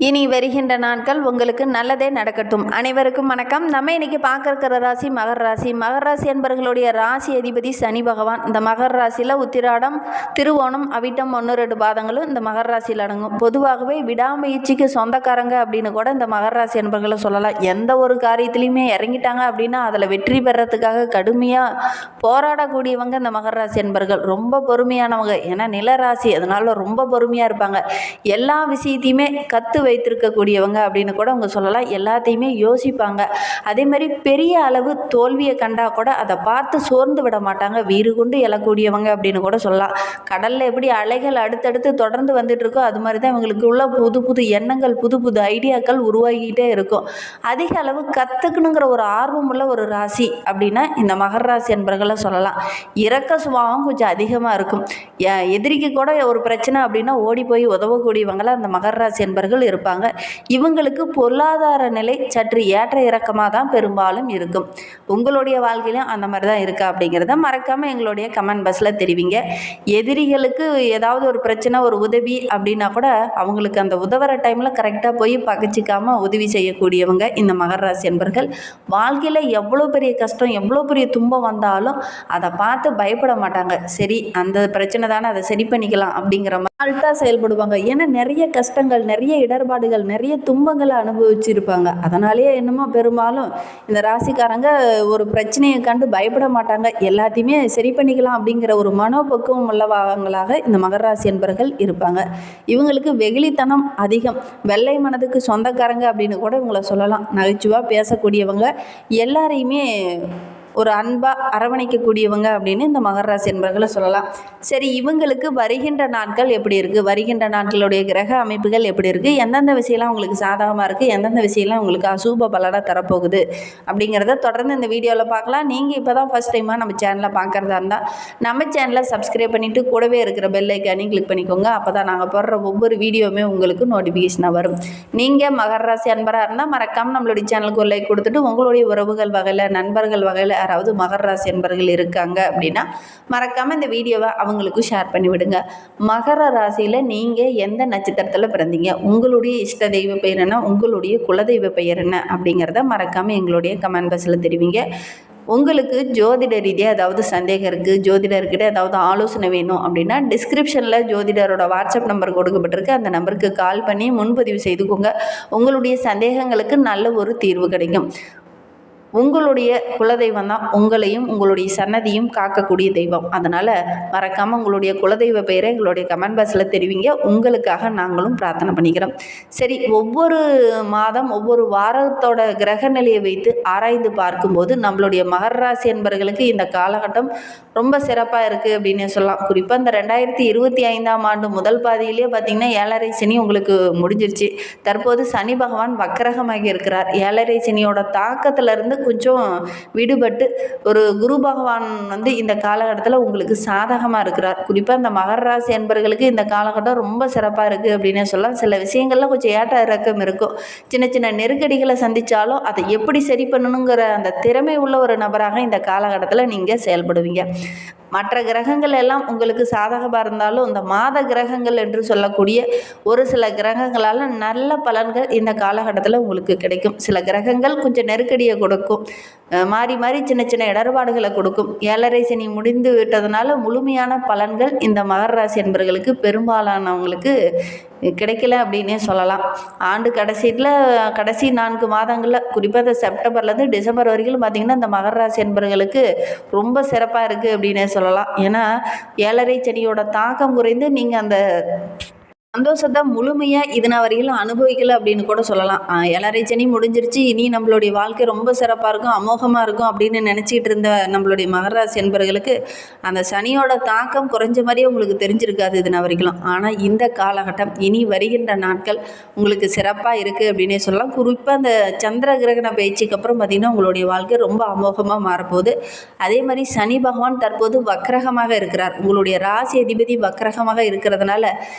இனி வருகின்ற நாட்கள் உங்களுக்கு நல்லதே நடக்கட்டும். அனைவருக்கும் வணக்கம். நம்ம இன்னைக்கு பார்க்க இருக்கிற ராசி மகர ராசி. மகர ராசி என்பவர்களுடைய ராசி அதிபதி சனி பகவான். இந்த மகர ராசியில் உத்திராடம், திருவோணம், அவிட்டம் 1-2 பாதங்களும் இந்த மகர ராசியில் அடங்கும். பொதுவாகவே விடாமுயற்சிக்கு சொந்தக்காரங்க அப்படின்னு கூட இந்த மகர ராசி என்பவர்களை சொல்லலாம். எந்த ஒரு காரியத்திலையுமே இறங்கிட்டாங்க அப்படின்னா அதில் வெற்றி பெறத்துக்காக கடுமையாக போராடக்கூடியவங்க இந்த மகர ராசி என்பவர்கள். ரொம்ப பொறுமையானவங்க. ஏன்னா நிலராசி, அதனால ரொம்ப பொறுமையாக இருப்பாங்க. எல்லா விஷயத்தையுமே கற்று வைத்திருக்கக்கூடியவங்க அப்படின்னு கூட அவங்க சொல்லலாம். எல்லாத்தையுமே யோசிப்பாங்க. அதே மாதிரி பெரிய அளவு தோல்வியை கண்டா கூட அதை பார்த்து சோர்ந்து விட மாட்டாங்க. வீறு கொண்டு எழக்கூடியவங்க அப்படின்னு கூட சொல்லலாம். கடலில் எப்படி அலைகள் அடுத்தடுத்து தொடர்ந்து வந்துட்டு இருக்கோ அது மாதிரி தான் இவங்களுக்கு உள்ள புது புது எண்ணங்கள், புது புது ஐடியாக்கள் உருவாகிக்கிட்டே இருக்கும். அதிக அளவு கற்றுக்கணுங்கிற ஒரு ஆர்வம் உள்ள ஒரு ராசி அப்படின்னா இந்த மகர ராசி என்பவர்களை சொல்லலாம். இரக்க சுபாவம் கொஞ்சம் அதிகமாக இருக்கும். எதிரிக்கு கூட ஒரு பிரச்சனை அப்படின்னா ஓடி போய் உதவக்கூடியவங்கள அந்த மகர ராசி என்பவர்கள் இருப்பாங்க. இவங்களுக்கு பொருளாதார நிலை சற்று ஏற்ற இறக்கமாக தான் பெரும்பாலும் இருக்கும். உங்களுடைய வாழ்க்கையிலும் அந்த மாதிரி தான் இருக்கா அப்படிங்கிறத மறக்காமல் எங்களுடைய கமெண்ட் பாக்ஸில் தெரிவிங்க. எதிரிகளுக்கு ஏதாவது ஒரு பிரச்சனை, ஒரு உதவி அப்படின்னா கூட அவங்களுக்கு அந்த உதவுற டைமில் கரெக்டாக போய் பகிச்சிக்காமல் உதவி செய்யக்கூடியவங்க இந்த மகர ராசி என்பவர்கள். வாழ்க்கையில் எவ்வளோ பெரிய கஷ்டம், எவ்வளோ பெரிய துன்பம் வந்தாலும் அதை பார்த்து பயப்பட மாட்டாங்க. சரி, அந்த பிரச்சனை தானே, அதை சரி பண்ணிக்கலாம் அப்படிங்கிற மாதிரி ஆல்ட்டாக செயல்படுவாங்க. ஏன்னா நிறைய கஷ்டங்கள், நிறைய இடர்பாடுகள், நிறைய துன்பங்களை அனுபவிச்சிருப்பாங்க. அதனாலேயே என்னமோ பெரும்பாலும் இந்த ராசிக்காரங்க ஒரு பிரச்சனையை கண்டு பயப்பட மாட்டாங்க. எல்லாத்தையுமே சரி பண்ணிக்கலாம் அப்படிங்கிற ஒரு மனோபக்குவம் உள்ளவங்களாக இந்த மகர ராசி என்பவர்கள் இருப்பாங்க. இவங்களுக்கு வெகுளித்தனம் அதிகம். வெள்ளை மனதுக்கு சொந்தக்காரங்க அப்படின்னு கூட இவங்களை சொல்லலாம். நகைச்சுவாக பேசக்கூடியவங்க, எல்லாரையுமே ஒரு அன்பாக அரவணைக்கக்கூடியவங்க அப்படின்னு இந்த மகர ராசி என்பவர்களை சொல்லலாம். சரி, இவங்களுக்கு வருகின்ற நாட்கள் எப்படி இருக்குது, வருகின்ற நாட்களுடைய கிரக அமைப்புகள் எப்படி இருக்குது, எந்தெந்த விஷயம்லாம் உங்களுக்கு சாதகமாக இருக்குது, எந்தெந்த விஷயம்லாம் உங்களுக்கு அசூப பலனாக தரப்போகுது அப்படிங்கிறத தொடர்ந்து இந்த வீடியோவில் பார்க்கலாம். நீங்கள் இப்போ தான் ஃபஸ்ட் டைமாக நம்ம சேனலை பார்க்குறதா இருந்தால் நம்ம சேனலை சப்ஸ்கிரைப் பண்ணிவிட்டு கூடவே இருக்கிற பெல் ஐக்கானையும் கிளிக் பண்ணிக்கோங்க. அப்போ தான் நாங்கள் போடுற ஒவ்வொரு வீடியோவுமே உங்களுக்கு நோட்டிஃபிகேஷனாக வரும். நீங்கள் மகர ராசி அன்பராக இருந்தால் மறக்காமல் நம்மளுடைய சேனலுக்கு ஒரு லைக் கொடுத்துட்டு உங்களுடைய உறவுகள் வகையில், நண்பர்கள் வகையில் யாராவது மகர ராசி என்பவர்கள் இருக்காங்க அப்படின்னா மறக்காம இந்த வீடியோவை அவங்களுக்கும் ஷேர் பண்ணி விடுங்க. மகர ராசியில் நீங்கள் எந்த நட்சத்திரத்தில் பிறந்தீங்க, உங்களுடைய இஷ்ட தெய்வ பெயர் என்ன, உங்களுடைய குலதெய்வ பெயர் என்ன அப்படிங்கிறத மறக்காம எங்களுடைய கமெண்ட் பாக்ஸில் தெரிவிங்க. உங்களுக்கு ஜோதிட ரீதியாக ஏதாவது சந்தேகம் இருக்குது, ஜோதிடர்கிட்ட ஏதாவது ஆலோசனை வேணும் அப்படின்னா டிஸ்கிரிப்ஷனில் ஜோதிடரோட வாட்ஸ்அப் நம்பர் கொடுக்கப்பட்டிருக்கு. அந்த நம்பருக்கு கால் பண்ணி முன்பதிவு செய்துக்கோங்க. உங்களுடைய சந்தேகங்களுக்கு நல்ல ஒரு தீர்வு கிடைக்கும். உங்களுடைய குலதெய்வம் தான் உங்களையும் உங்களுடைய சன்னதியும் காக்கக்கூடிய தெய்வம். அதனால் மறக்காமல் உங்களுடைய குலதெய்வ பெயரை எங்களுடைய கமெண்ட் பாக்ஸில் தெரிவிங்க. உங்களுக்காக நாங்களும் பிரார்த்தனை பண்ணிக்கிறோம். சரி, ஒவ்வொரு மாதம் ஒவ்வொரு வாரத்தோட கிரக நிலையை வைத்து ஆராய்ந்து பார்க்கும்போது நம்மளுடைய மகர ராசி என்பவர்களுக்கு இந்த காலகட்டம் ரொம்ப சிறப்பாக இருக்குது அப்படின்னு சொல்லலாம். குறிப்பாக இந்த 2025ஆம் ஆண்டு முதல் பாதியிலே பார்த்திங்கன்னா 7.5 சனி உங்களுக்கு முடிஞ்சிருச்சு. தற்போது சனி பகவான் வக்கரகமாகி இருக்கிறார். 7.5 சனியோட தாக்கத்திலிருந்து கொஞ்சம் விடுபட்டு ஒரு குரு பகவான் இந்த காலகட்டத்தில் உங்களுக்கு சாதகமாக இருக்கிறார். குறிப்பாக இந்த மகர ராசி என்பவர்களுக்கு இந்த காலகட்டம் ரொம்ப சிறப்பாக இருக்குது அப்படின்னு சொல்லலாம். சில விஷயங்கள்லாம் கொஞ்சம் ஏற்ற இறக்கம் இருக்கும். சின்ன சின்ன நெருக்கடிகளை சந்தித்தாலும் அதை எப்படி சரி பண்ணணுங்கிற அந்த திறமை உள்ள ஒரு நபராக இந்த காலகட்டத்தில் நீங்கள் செயல்படுவீங்க. மற்ற கிரகங்கள் எல்லாம் உங்களுக்கு சாதகமாக இருந்தாலும் இந்த மாத கிரகங்கள் என்று சொல்லக்கூடிய ஒரு சில கிரகங்களால் நல்ல பலன்கள் இந்த காலகட்டத்தில் உங்களுக்கு கிடைக்கும். சில கிரகங்கள் கொஞ்சம் நெருக்கடியை கொடுக்கும், மாறி மாறி சின்ன சின்ன இடர்பாடுகளை கொடுக்கும். 7.5 சனி முடிந்து விட்டதுனால முழுமையான பலன்கள் இந்த மகர ராசி என்பவர்களுக்கு பெரும்பாலானவங்களுக்கு கிடைக்கல அப்படின்னே சொல்லலாம். ஆண்டு கடைசி 4 மாதங்களில் குறிப்பாக இந்த செப்டம்பர்லேருந்து டிசம்பர் வரைக்கும் பார்த்திங்கன்னா இந்த மகர ராசி என்பவர்களுக்கு ரொம்ப சிறப்பாக இருக்குது அப்படின்னே சொல்லலாம். ஏன்னா 7.5 சனியோட தாக்கம் குறைந்து நீங்கள் அந்த சந்தோஷத்தை முழுமையாக இதனால் வரையிலும் அனுபவிக்கலை அப்படின்னு கூட சொல்லலாம். 7.5 சனி முடிஞ்சிருச்சு, இனி நம்மளுடைய வாழ்க்கை ரொம்ப சிறப்பாக இருக்கும், அமோகமாக இருக்கும் அப்படின்னு நினச்சிக்கிட்டு இருந்த நம்மளுடைய மகர ராசி என்பவர்களுக்கு அந்த சனியோட தாக்கம் குறைஞ்ச மாதிரியே உங்களுக்கு தெரிஞ்சிருக்காது இதனால் வரைக்கும். ஆனால் இந்த காலகட்டம் இனி வருகின்ற நாட்கள் உங்களுக்கு சிறப்பாக இருக்குது அப்படின்னே சொல்லலாம். குறிப்பாக அந்த சந்திர கிரகண பயிற்சிக்கு அப்புறம் பார்த்திங்கன்னா உங்களுடைய வாழ்க்கை ரொம்ப அமோகமாக மாறப்போகுது. அதே மாதிரி சனி பகவான் தற்போது வக்கரகமாக இருக்கிறார். உங்களுடைய ராசி அதிபதி வக்கரகமாக இருக்கிறதுனால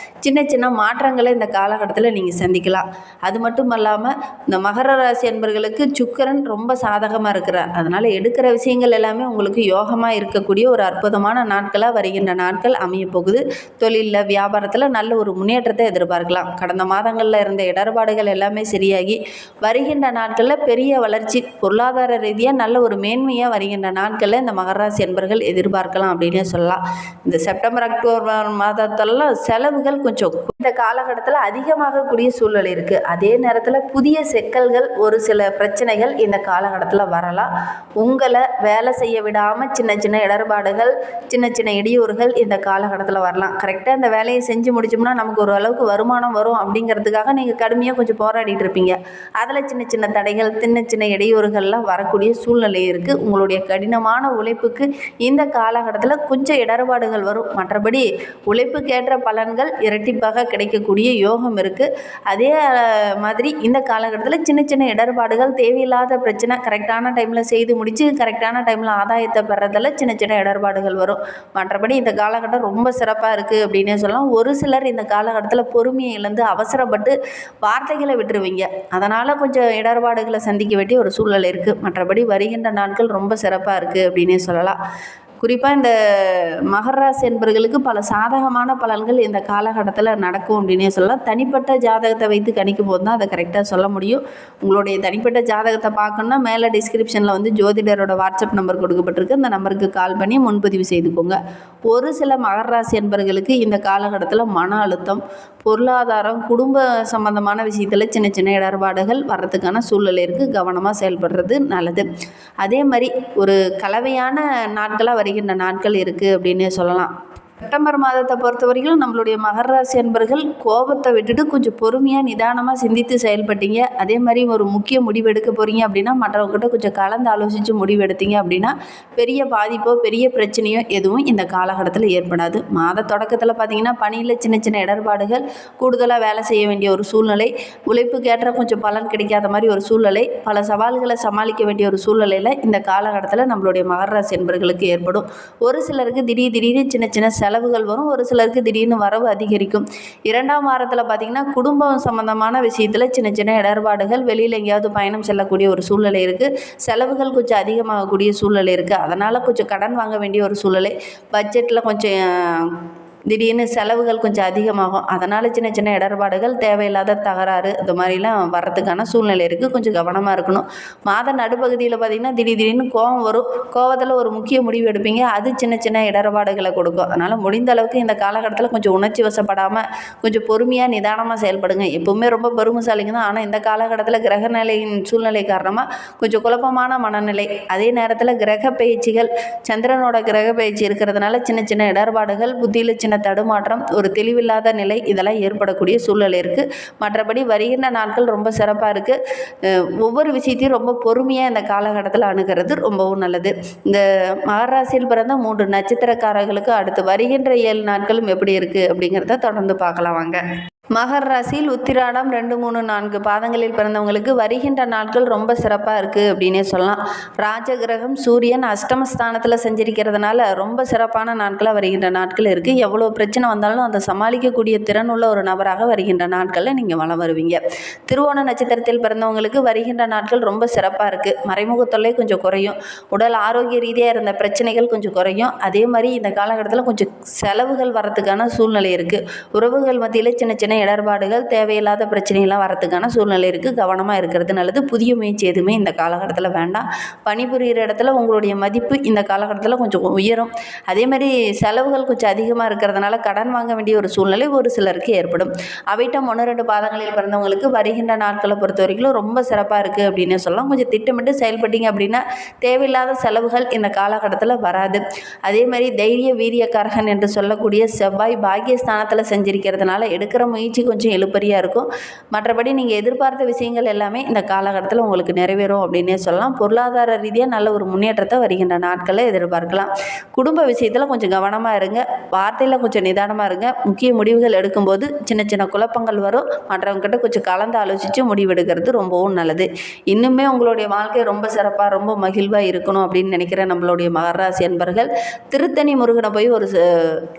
சின்ன சின்ன மாற்றங்களை இந்த காலகட்டத்தில் நீங்கள் சந்திக்கலாம். அது மட்டும் இல்லாமல் இந்த மகர ராசி என்பர்களுக்கு சுக்கிரன் ரொம்ப சாதகமாக இருக்கிறார். அதனால் எடுக்கிற விஷயங்கள் எல்லாமே உங்களுக்கு யோகமாக இருக்கக்கூடிய ஒரு அற்புதமான நாட்களாக வருகின்ற நாட்கள் அமைய போகுது. தொழிலில் வியாபாரத்தில் நல்ல ஒரு முன்னேற்றத்தை எதிர்பார்க்கலாம். கடந்த மாதங்களில் இருந்த இடர்பாடுகள் எல்லாமே சரியாகி வருகின்ற நாட்களில் பெரிய வளர்ச்சி, பொருளாதார ரீதியாக நல்ல ஒரு மேன்மையாக வருகின்ற நாட்களில் இந்த மகர ராசி என்பர்கள் எதிர்பார்க்கலாம் அப்படின்னே சொல்லலாம். இந்த செப்டம்பர் அக்டோபர் மாதத்தெல்லாம் செலவுகள் கொஞ்சம் இந்த காலகட்டத்தில் அதிகமாகக்கூடிய சூழ்நிலை இருக்குது. அதே நேரத்தில் புதிய சிக்கல்கள், ஒரு சில பிரச்சனைகள் இந்த காலகட்டத்தில் வரலாம். உங்களை வேலை செய்ய விடாமல் சின்ன சின்ன இடர்பாடுகள், சின்ன சின்ன இடையூறுகள் இந்த காலகட்டத்தில் வரலாம். கரெக்டாக இந்த வேலையை செஞ்சு முடிச்சோம்னா நமக்கு ஒரு அளவுக்கு வருமானம் வரும் அப்படிங்கிறதுக்காக நீங்கள் கடுமையாக கொஞ்சம் போராடிட்டு இருப்பீங்க. அதில் சின்ன சின்ன தடைகள், சின்ன சின்ன இடையூறுகள்லாம் வரக்கூடிய சூழ்நிலை இருக்குது. உங்களுடைய கடினமான உழைப்புக்கு இந்த காலகட்டத்தில் கொஞ்சம் இடர்பாடுகள் வரும். மற்றபடி உழைப்புக்கேற்ற பலன்கள் இரட்டிப்பாக கிடைக்கக்கூடிய யோகம் இருக்குது. அதே மாதிரி இந்த காலகட்டத்தில் சின்ன சின்ன இடர்பாடுகள், தேவையில்லாத பிரச்சனை, கரெக்டான டைமில் செய்து முடித்து கரெக்டான டைமில் ஆதாயத்தை பெறதில் சின்ன சின்ன இடர்பாடுகள் வரும். மற்றபடி இந்த காலகட்டம் ரொம்ப சிறப்பாக இருக்குது அப்படின்னே சொல்லலாம். ஒரு சிலர் இந்த காலகட்டத்தில் பொறுமையை இழந்து அவசரப்பட்டு வார்த்தைகளை விட்டுருவீங்க. அதனால் கொஞ்சம் இடர்பாடுகளை சந்திக்க வேண்டிய ஒரு சூழ்நிலை இருக்குது. மற்றபடி வருகின்ற நாட்கள் ரொம்ப சிறப்பாக இருக்குது அப்படின்னே சொல்லலாம். குறிப்பாக இந்த மகர ராசி என்பவர்களுக்கு பல சாதகமான பலன்கள் இந்த காலகட்டத்தில் நடக்கும் அப்படின்னே சொல்லலாம். தனிப்பட்ட ஜாதகத்தை வைத்து கணிக்கும் போது தான் அதை கரெக்டாக சொல்ல முடியும். உங்களுடைய தனிப்பட்ட ஜாதகத்தை பார்க்கணுன்னா மேலே டிஸ்கிரிப்ஷனில் வந்து ஜோதிடரோட வாட்ஸ்அப் நம்பர் கொடுக்கப்பட்டிருக்கு. அந்த நம்பருக்கு கால் பண்ணி முன்பதிவு செய்துக்கோங்க. ஒரு சில மகர ராசி என்பவர்களுக்கு இந்த காலகட்டத்தில் மன அழுத்தம், பொருளாதாரம், குடும்ப சம்பந்தமான விஷயத்தில் சின்ன சின்ன இடர்பாடுகள் வர்றதுக்கான சூழ்நிலை இருக்குது. கவனமாக செயல்படுறது நல்லது. அதே மாதிரி ஒரு கலவையான நாட்களாக வருகின்ற நாட்கள் இருக்குது அப்படின்னே சொல்லலாம். செப்டம்பர் மாதத்தை பொறுத்த வரைக்கும் நம்மளுடைய மகர ராசி என்பர்கள் கோபத்தை விட்டுட்டு கொஞ்சம் பொறுமையாக நிதானமாக சிந்தித்து செயல்பட்டீங்க. அதே மாதிரி ஒரு முக்கிய முடிவு எடுக்க போகிறீங்க அப்படின்னா மற்றவங்ககிட்ட கொஞ்சம் கலந்து ஆலோசித்து முடிவு எடுத்தீங்க அப்படின்னா பெரிய பாதிப்போ பெரிய பிரச்சனையோ எதுவும் இந்த காலகட்டத்தில் ஏற்படாது. மாத தொடக்கத்தில் பார்த்திங்கன்னா பணியில் சின்ன சின்ன இடர்பாடுகள், கூடுதலாக வேலை செய்ய வேண்டிய ஒரு சூழ்நிலை, உழைப்புக்கேற்ற கொஞ்சம் பலன் கிடைக்காத மாதிரி ஒரு சூழ்நிலை, பல சவால்களை சமாளிக்க வேண்டிய ஒரு சூழ்நிலையில் இந்த காலகட்டத்தில் நம்மளுடைய மகர ராசி என்பர்களுக்கு ஏற்படும். ஒரு சிலருக்கு திடீர்னு சின்ன சின்ன செலவுகள் வரும். ஒரு சிலருக்கு திடீர்னு வரவு அதிகரிக்கும். 2ஆம் வாரத்தில் பார்த்திங்கன்னா குடும்பம் சம்பந்தமான விஷயத்தில் சின்ன சின்ன இடர்பாடுகள், வெளியில் எங்கேயாவது பயணம் செல்லக்கூடிய ஒரு சூழ்நிலை இருக்குது. செலவுகள் கொஞ்சம் அதிகமாகக்கூடிய சூழ்நிலை இருக்குது. அதனால் கொஞ்சம் கடன் வாங்க வேண்டிய ஒரு சூழ்நிலை, பட்ஜெட்டில் கொஞ்சம் திடீர்னு செலவுகள் கொஞ்சம் அதிகமாகும். அதனால் சின்ன சின்ன இடர்பாடுகள், தேவையில்லாத தகராறு, இது மாதிரிலாம் வர்றதுக்கான சூழ்நிலை இருக்குது. கொஞ்சம் கவனமாக இருக்கணும். மாத நடுப்பகுதியில் பார்த்திங்கன்னா திடீர்னு கோபம் வரும். கோபத்தில் ஒரு முக்கிய முடிவு எடுப்பீங்க. அது சின்ன சின்ன இடர்பாடுகளை கொடுக்கும். அதனால் முடிந்த அளவுக்கு இந்த காலகட்டத்தில் கொஞ்சம் உணர்ச்சி வசப்படாமல் கொஞ்சம் பொறுமையாக நிதானமாக செயல்படுங்க. எப்போவுமே ரொம்ப பெருமைசாலிங்க தான். ஆனால் இந்த காலகட்டத்தில் கிரக நிலையின் சூழ்நிலை காரணமாக கொஞ்சம் குழப்பமான மனநிலை, அதே நேரத்தில் கிரக பயிற்சிகள், சந்திரனோட கிரக பயிற்சி இருக்கிறதுனால சின்ன சின்ன இடர்பாடுகள், புத்தியில் சின்ன தடுமாற்றம், ஒரு தெளிவில்லாத நிலை, இதெல்லாம் ஏற்படக்கூடிய சூழ்நிலை இருக்குது. மற்றபடி வருகின்ற நாட்கள் ரொம்ப சிறப்பாக இருக்குது. ஒவ்வொரு விஷயத்தையும் ரொம்ப பொறுமையாக இந்த காலகட்டத்தில் அணுகிறது ரொம்பவும் நல்லது. இந்த மகர ராசியில் பிறந்த 3 நட்சத்திரக்காரர்களுக்கு அடுத்து வருகின்ற 7 நாட்களும் எப்படி இருக்குது அப்படிங்கிறத தொடர்ந்து பார்க்கலாம் வாங்க. மகர ராசியில் உத்திராடம் 2, 3, 4 பாதங்களில் பிறந்தவங்களுக்கு வருகின்ற நாட்கள் ரொம்ப சிறப்பாக இருக்குது அப்படின்னே சொல்லலாம். ராஜகிரகம் சூரியன் அஷ்டமஸ்தானத்தில் சஞ்சரிக்கிறதுனால ரொம்ப சிறப்பான நாட்களாக வருகின்ற நாட்கள் இருக்குது. எவ்வளோ பிரச்சனை வந்தாலும் அதை சமாளிக்கக்கூடிய திறன் உள்ள ஒரு நபராக வருகின்ற நாட்களில் நீங்கள் வளம் வருவீங்க. திருவோண நட்சத்திரத்தில் பிறந்தவங்களுக்கு வருகின்ற நாட்கள் ரொம்ப சிறப்பாக இருக்குது. மறைமுக தொல்லை கொஞ்சம் குறையும். உடல் ஆரோக்கிய ரீதியாக இருந்த பிரச்சனைகள் கொஞ்சம் குறையும். அதே மாதிரி இந்த காலகட்டத்தில் கொஞ்சம் செலவுகள் வரத்துக்கான சூழ்நிலை இருக்குது. உறவுகள் மத்தியில் சின்ன சின்ன இடர்பாடுகள், தேவையில்லாத பிரச்சனைகள்லாம் வரத்துக்கான சூழ்நிலை இருக்குது. கவனமாக இருக்கிறது நல்லது. புதிய முயற்சி எதுவுமே இந்த காலகட்டத்தில் வேண்டாம். பணிபுரிகிற இடத்துல உங்களுடைய மதிப்பு இந்த காலகட்டத்தில் கொஞ்சம் உயரும். அதே மாதிரி செலவுகள் கொஞ்சம் அதிகமாக இருக்கிறதுனால கடன் வாங்க வேண்டிய ஒரு சூழ்நிலை ஒரு சிலருக்கு ஏற்படும். அவைட்டம் 1, 2 பாதங்களில் பிறந்தவங்களுக்கு வருகின்ற நாட்களை பொறுத்த வரைக்கும் ரொம்ப சிறப்பாக இருக்குது அப்படின்னு சொல்லலாம். கொஞ்சம் திட்டமிட்டு செயல்பட்டீங்க அப்படின்னா தேவையில்லாத செலவுகள் இந்த காலகட்டத்தில் வராது. அதே மாதிரி தைரிய வீரியக்காரகன் என்று சொல்லக்கூடிய செவ்வாய் பாக்கியஸ்தானத்தில் செஞ்சிருக்கிறதுனால எடுக்கிற முயற்சி கொஞ்சம் எழுப்பறியாக இருக்கும். மற்றபடி நீங்கள் எதிர்பார்த்த விஷயங்கள் எல்லாமே இந்த காலகட்டத்தில் உங்களுக்கு நிறைவேறும் அப்படின்னே சொல்லலாம். பொருளாதார ரீதியாக நல்ல ஒரு முன்னேற்றத்தை வருகின்ற நாட்களில் எதிர்பார்க்கலாம். குடும்ப விஷயத்தில் கொஞ்சம் கவனமாக இருங்க. வார்த்தையில் கொஞ்சம் நிதானமாக இருங்க. முக்கிய முடிவுகள் எடுக்கும்போது சின்ன சின்ன குழப்பங்கள் வரும். மற்றவங்ககிட்ட கொஞ்சம் கலந்து ஆலோசித்து முடிவெடுக்கிறது ரொம்பவும் நல்லது. இன்னுமே உங்களுடைய வாழ்க்கை ரொம்ப சிறப்பாக, ரொம்ப மகிழ்வாக இருக்கணும் அப்படின்னு நினைக்கிற நம்மளுடைய மகர ராசி அன்பர்கள் திருத்தணி முருகனை போய்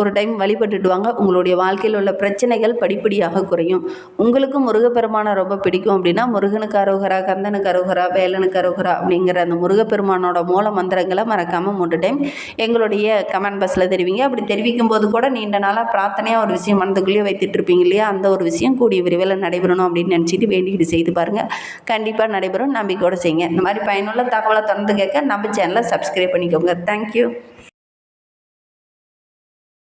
ஒரு டைம் வழிபட்டுட்டு வாங்க. உங்களுடைய வாழ்க்கையில் உள்ள பிரச்சனைகள் படிப்படியாக குறையும். உங்களுக்கு முருகப்பெருமானை ரொம்ப பிடிக்கும் அப்படின்னா முருகனுக்கு அரோகரா, கந்தனுக்கு அரோகரா, வேலனுக்கு அரோகரா அப்படிங்கிற அந்த முருகப்பெருமானோட மூல மந்திரங்களை மறக்காமல் 3 டைம் எங்களுடைய கமெண்ட் பாக்ஸில் தெரிவிங்க. அப்படி தெரிவிக்கும் போது கூட நீண்ட நாளாக பிரார்த்தனையாக ஒரு விஷயம் மனதுக்குள்ளேயே வைத்துட்டு இருப்பீங்க இல்லையா, அந்த ஒரு விஷயம் கூடிய விரைவில் நடைபெறணும் அப்படின்னு நினச்சிட்டு வேண்டிக்கிட்டு செய்து பாருங்கள். கண்டிப்பாக நடைபெறும். நம்பிக்கையோடு செய்யுங்க. இந்த மாதிரி பயனுள்ள தகவலை தொடர்ந்து கேட்க நம்ம சேனலை சப்ஸ்கிரைப் பண்ணிக்கோங்க. தேங்க்யூ.